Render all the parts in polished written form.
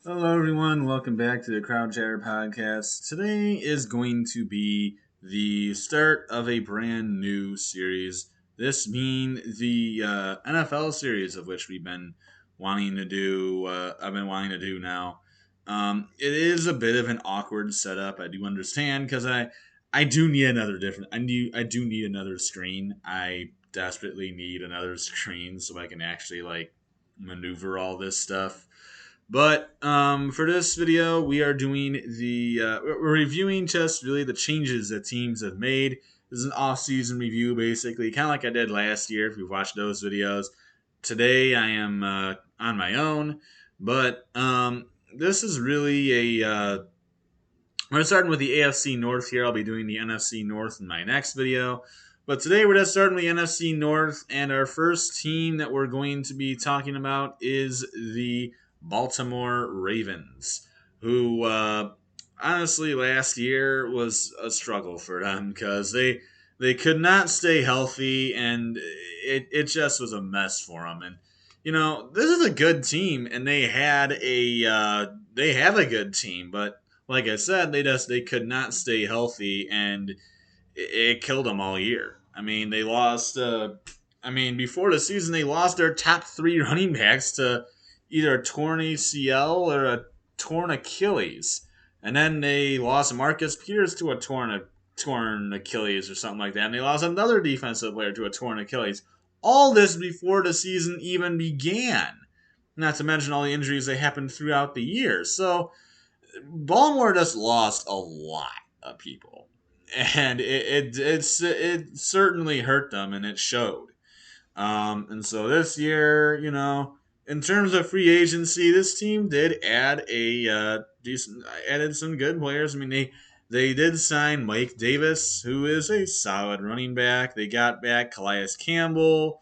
Hello, everyone. Welcome back to the Crowd Chatter Podcast. Today is going to be the start of a brand new series. This being the NFL series of which we've been wanting to do. I've been wanting to do now. It is a bit of an awkward setup. I do understand because I do need another different. I do need another screen. I desperately need another screen so I can actually maneuver all this stuff. But for this video, we are doing we're reviewing just really the changes that teams have made. This is an off-season review, basically, kind of like I did last year. If you've watched those videos, today I am on my own, but this is really a. We're starting with the AFC North here. I'll be doing the NFC North in my next video. But today we're just starting with the NFC North, and our first team that we're going to be talking about is the Baltimore Ravens, who honestly last year was a struggle for them because they could not stay healthy, and it just was a mess for them. And this is a good team, and they have a good team, but like I said, they could not stay healthy, and it killed them all year. I mean, they lost. Before the season, they lost their top three running backs to either a torn ACL or a torn Achilles, and then they lost Marcus Peters to a torn Achilles or something like that, and they lost another defensive player to a torn Achilles. All this before the season even began. Not to mention all the injuries that happened throughout the year. So Baltimore just lost a lot of people, and it certainly hurt them, and it showed. And so this year, in terms of free agency, this team did add a added some good players. I mean, they did sign Mike Davis, who is a solid running back. They got back Calais Campbell.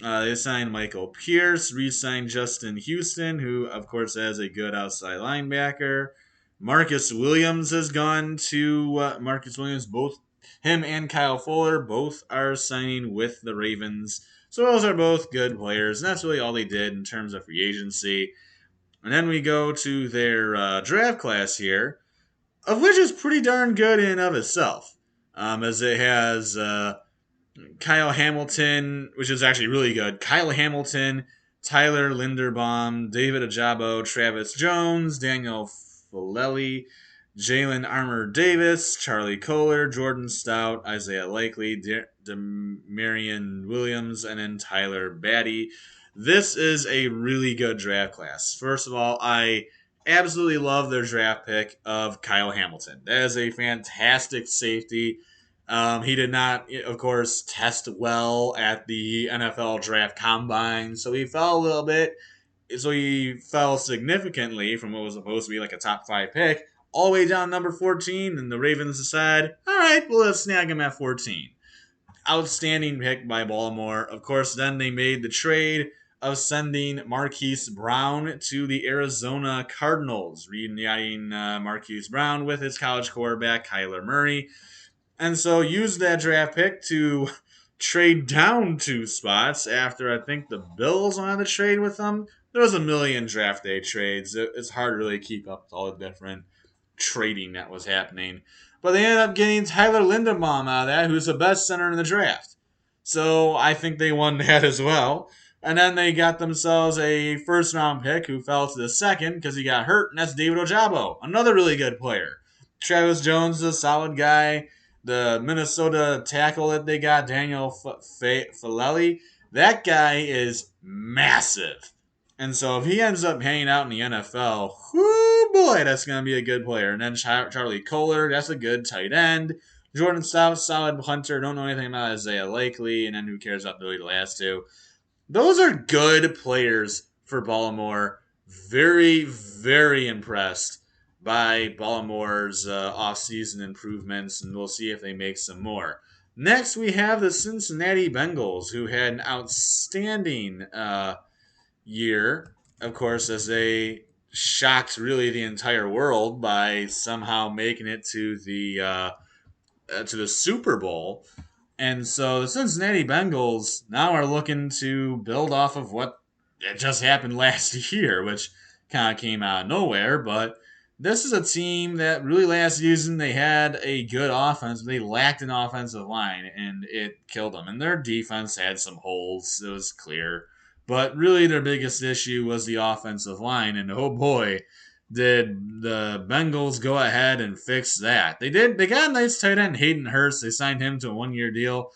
They signed Michael Pierce, re-signed Justin Houston, who of course has a good outside linebacker. Marcus Williams has gone to Marcus Williams. Both him and Kyle Fuller both are signing with the Ravens. So those are both good players, and that's really all they did in terms of free agency. And then we go to their draft class here, of which is pretty darn good in and of itself, as it has Kyle Hamilton, which is actually really good. Kyle Hamilton, Tyler Linderbaum, David Ajabo, Travis Jones, Daniel Filelli, Jalen Armour Davis, Charlie Kohler, Jordan Stout, Isaiah Likely, Demarion Williams, and then Tyler Batty. This is a really good draft class. First of all, I absolutely love their draft pick of Kyle Hamilton. That is a fantastic safety. He did not, of course, test well at the NFL draft combine, so he fell a little bit. So he fell significantly from what was supposed to be like a top five pick all the way down number 14. And the Ravens decide, all right, well, let's snag him at 14. Outstanding pick by Baltimore. Of course, then they made the trade of sending Marquise Brown to the Arizona Cardinals, reuniting Marquise Brown with his college quarterback, Kyler Murray. And so used that draft pick to trade down two spots after I think the Bills wanted to trade with them. There was a million draft day trades. It's hard to really keep up with all the different trading that was happening. But they ended up getting Tyler Linderbaum out of that, who's the best center in the draft. So I think they won that as well. And then they got themselves a first round pick who fell to the second because he got hurt, and that's David Ojabo, another really good player. Travis Jones is a solid guy. The Minnesota tackle that they got, Daniel Filelli, that guy is massive. And so if he ends up hanging out in the NFL, whoo boy, that's going to be a good player. And then Charlie Kohler, that's a good tight end. Jordan Stout, solid hunter. Don't know anything about Isaiah Likely. And then who cares about Billy the last two? Those are good players for Baltimore. Very, very impressed by Baltimore's offseason improvements, and we'll see if they make some more. Next, we have the Cincinnati Bengals, who had an outstanding year, of course, as they shocked really the entire world by somehow making it to the Super Bowl. And so the Cincinnati Bengals now are looking to build off of what just happened last year, which kind of came out of nowhere, but this is a team that really last season they had a good offense, but they lacked an offensive line, and it killed them. And their defense had some holes, it was clear. But really, their biggest issue was the offensive line, and oh boy, did the Bengals go ahead and fix that. They did. They got a nice tight end, Hayden Hurst. They signed him to a 1-year deal.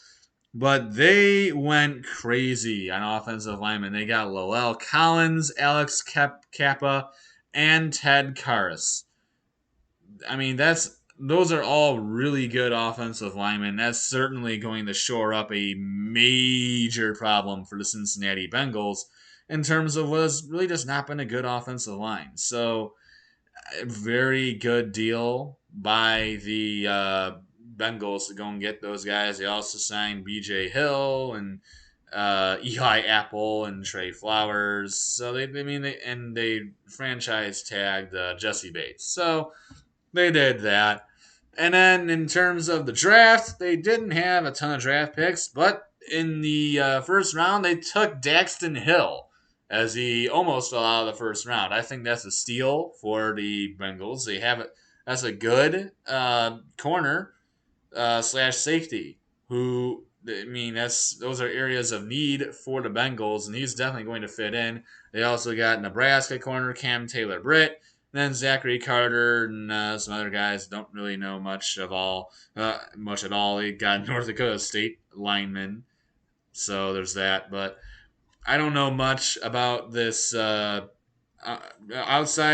But they went crazy on offensive linemen. They got Lowell Collins, Alex Kappa, and Ted Karras. I mean, those are all really good offensive linemen. That's certainly going to shore up a major problem for the Cincinnati Bengals in terms of what has really just not been a good offensive line. So, a very good deal by the Bengals to go and get those guys. They also signed B.J. Hill and Eli Apple and Trey Flowers. So they franchise tagged Jesse Bates. So they did that. And then in terms of the draft, they didn't have a ton of draft picks, but in the first round, they took Daxton Hill as he almost fell out of the first round. I think that's a steal for the Bengals. They have it. That's a good corner slash safety. Who I mean, those are areas of need for the Bengals, and he's definitely going to fit in. They also got Nebraska corner Cam Taylor Britt. Then Zachary Carter and some other guys don't really know much at all. They got North Dakota State linemen, so there's that. But I don't know much about this outside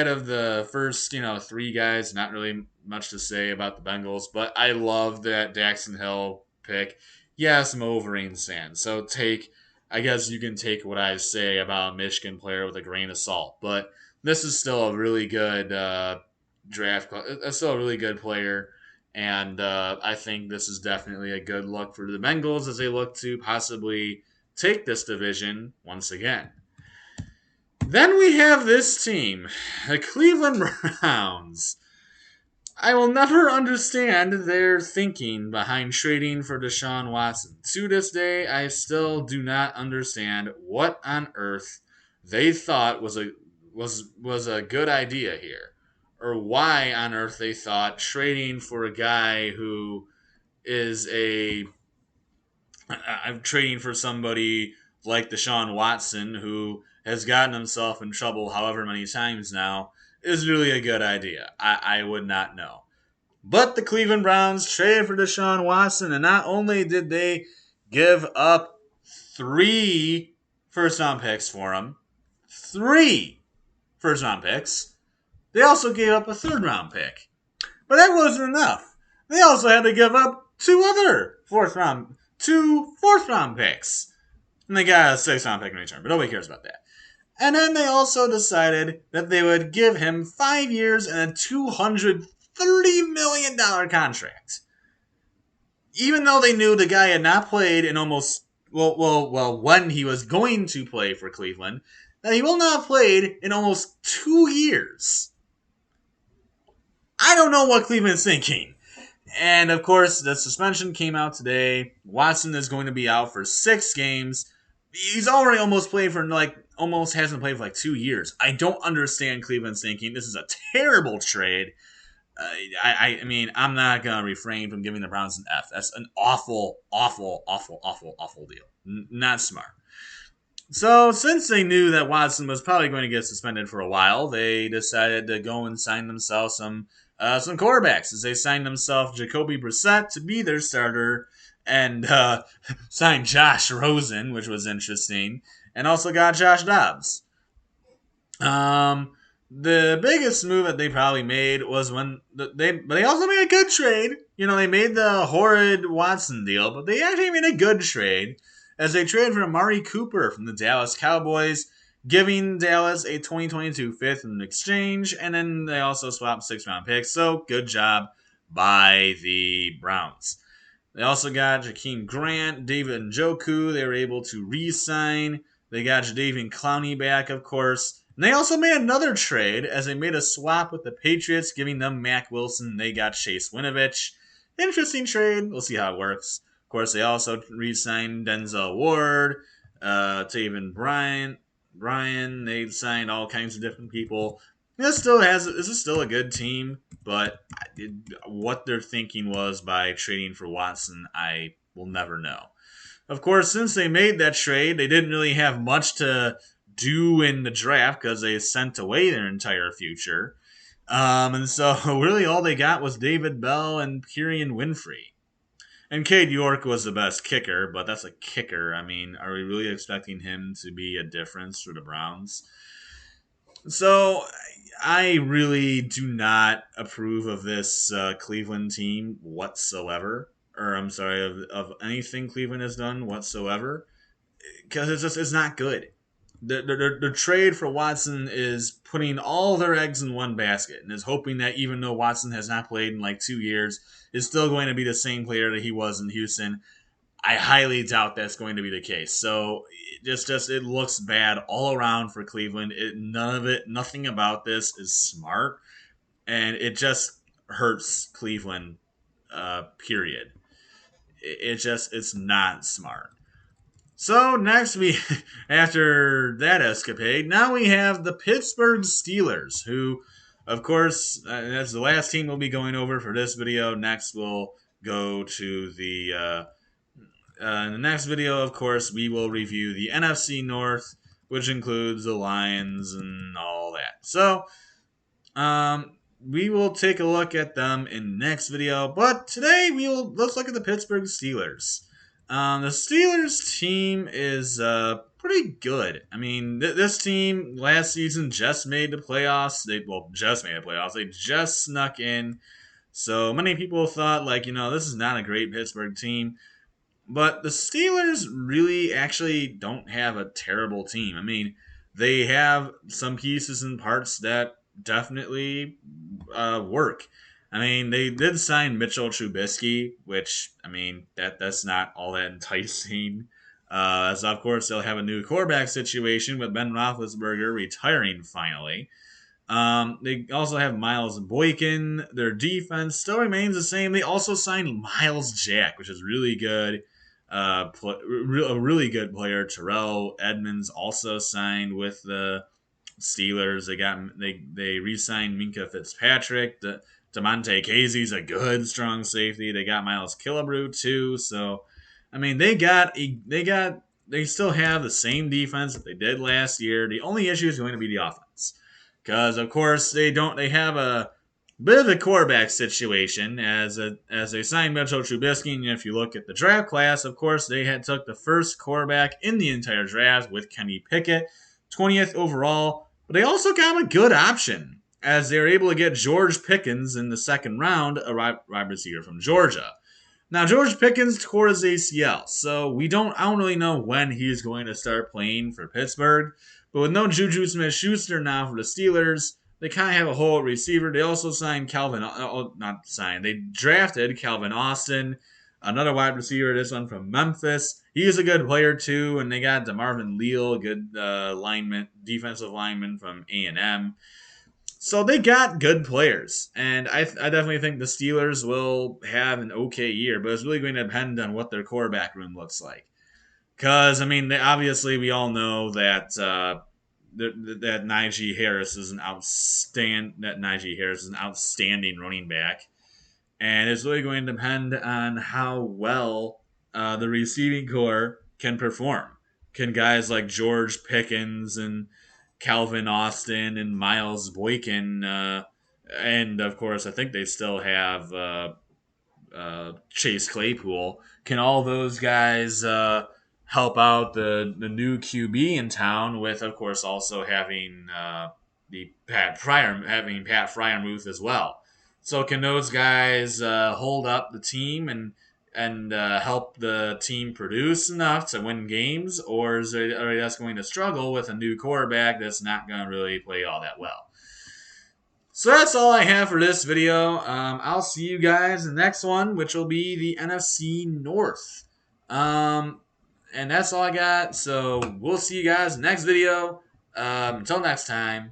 of the first, three guys. Not really much to say about the Bengals, but I love that Daxton Hill pick. Yes, I'm a Wolverines fan, so I guess you can take what I say about a Michigan player with a grain of salt, but this is still a really good draft. Still a really good player, and I think this is definitely a good look for the Bengals as they look to possibly take this division once again. Then we have this team, the Cleveland Browns. I will never understand their thinking behind trading for Deshaun Watson. To this day, I still do not understand what on earth they thought was a good idea here, or why on earth they thought trading for a guy who is I'm trading for somebody like Deshaun Watson, who has gotten himself in trouble however many times now, is really a good idea. I would not know. But the Cleveland Browns traded for Deshaun Watson, and not only did they give up 3 first-round picks for him, 3 first-round picks, they also gave up a third-round pick. But that wasn't enough. They also had to give up 2 other fourth-round picks. And they got a 6th-round pick in return, but nobody cares about that. And then they also decided that they would give him 5 years and a $230 million contract. Even though they knew the guy had not played in almost, when he was going to play for Cleveland, that he will not have played in almost 2 years. I don't know what Cleveland's thinking. And of course, the suspension came out today. Watson is going to be out for 6 games. He's already almost hasn't played for 2 years. I don't understand Cleveland's thinking. This is a terrible trade. I mean, I'm not going to refrain from giving the Browns an F. That's an awful, awful, awful, awful, awful deal. Not smart. So, since they knew that Watson was probably going to get suspended for a while, they decided to go and sign themselves some quarterbacks. As they signed themselves Jacoby Brissett to be their starter, and signed Josh Rosen, which was interesting, and also got Josh Dobbs. The biggest move that they probably made was when they also made a good trade. They made the horrid Watson deal, but they actually made a good trade as they traded for Amari Cooper from the Dallas Cowboys, giving Dallas a 2022 fifth in exchange, and then they also swapped 6-round picks. So good job by the Browns. They also got Jakeem Grant, David Njoku. They were able to re-sign. They got Jadeveon Clowney back, of course. And they also made another trade as they made a swap with the Patriots, giving them Mack Wilson. They got Chase Winovich. Interesting trade. We'll see how it works. Of course, they also re-signed Denzel Ward, Taven Bryan, Ryan. They signed all kinds of different people. This is still a good team, but what their thinking was by trading for Watson, I will never know. Of course, since they made that trade, they didn't really have much to do in the draft because they sent away their entire future. And so really all they got was David Bell and Kieran Winfrey. And Cade York was the best kicker, but that's a kicker. I mean, are we really expecting him to be a difference for the Browns? So I really do not approve of this Cleveland team whatsoever. Or I'm sorry, of anything Cleveland has done whatsoever, because it's not good. The trade for Watson is putting all their eggs in one basket and is hoping that even though Watson has not played in like 2 years, is still going to be the same player that he was in Houston. I highly doubt that's going to be the case. So just it looks bad all around for Cleveland. Nothing about this is smart, and it just hurts Cleveland. Period. It's not smart. So next after that escapade, now we have the Pittsburgh Steelers, who, of course, that's the last team we'll be going over for this video. Next, we'll go to in the next video, of course, we will review the NFC North, which includes the Lions and all that. So, we will take a look at them in the next video. But today, let's look at the Pittsburgh Steelers. The Steelers team is pretty good. I mean, this team last season just made the playoffs. Just made the playoffs. They just snuck in. So many people thought, this is not a great Pittsburgh team. But the Steelers really actually don't have a terrible team. I mean, they have some pieces and parts that definitely work. I mean, they did sign Mitchell Trubisky, which, I mean, that's not all that enticing. As of course, they'll have a new quarterback situation with Ben Roethlisberger retiring finally. They also have Miles Boykin. Their defense still remains the same. They also signed Miles Jack, which is really good. A really good player. Terrell Edmonds also signed with the Steelers. They re-signed Minka Fitzpatrick. DeMonte Casey's a good strong safety. They got Miles Killebrew too. So, I mean, they still have the same defense that they did last year. The only issue is going to be the offense, because of course they have a bit of a quarterback situation as they signed Mitchell Trubisky. And if you look at the draft class, of course they took the first quarterback in the entire draft with Kenny Pickett, 20th overall. But they also got a good option as they were able to get George Pickens in the second round, a wide receiver from Georgia. Now George Pickens tore his ACL, so I don't really know when he's going to start playing for Pittsburgh. But with no Juju Smith-Schuster now for the Steelers, they kind of have a hole at receiver. They also signed they drafted Calvin Austin, another wide receiver, this one from Memphis. He's a good player too, and they got DeMarvin Leal, a good defensive lineman from A&M. So they got good players, and I definitely think the Steelers will have an okay year, but it's really going to depend on what their quarterback room looks like. Because, I mean, obviously we all know that that Najee Harris is an outstanding running back, and it's really going to depend on how well the receiving core can perform. Can guys like George Pickens and Calvin Austin and Miles Boykin, and of course I think they still have Chase Claypool. Can all those guys help out the new QB in town with, of course, also having Pat Fryermuth as well? So can those guys hold up the team and help the team produce enough to win games, or are they just going to struggle with a new quarterback that's not going to really play all that well? So that's all I have for this video. I'll see you guys in the next one, which will be the NFC North. And that's all I got. So we'll see you guys next video. Until next time,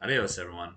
adios, everyone.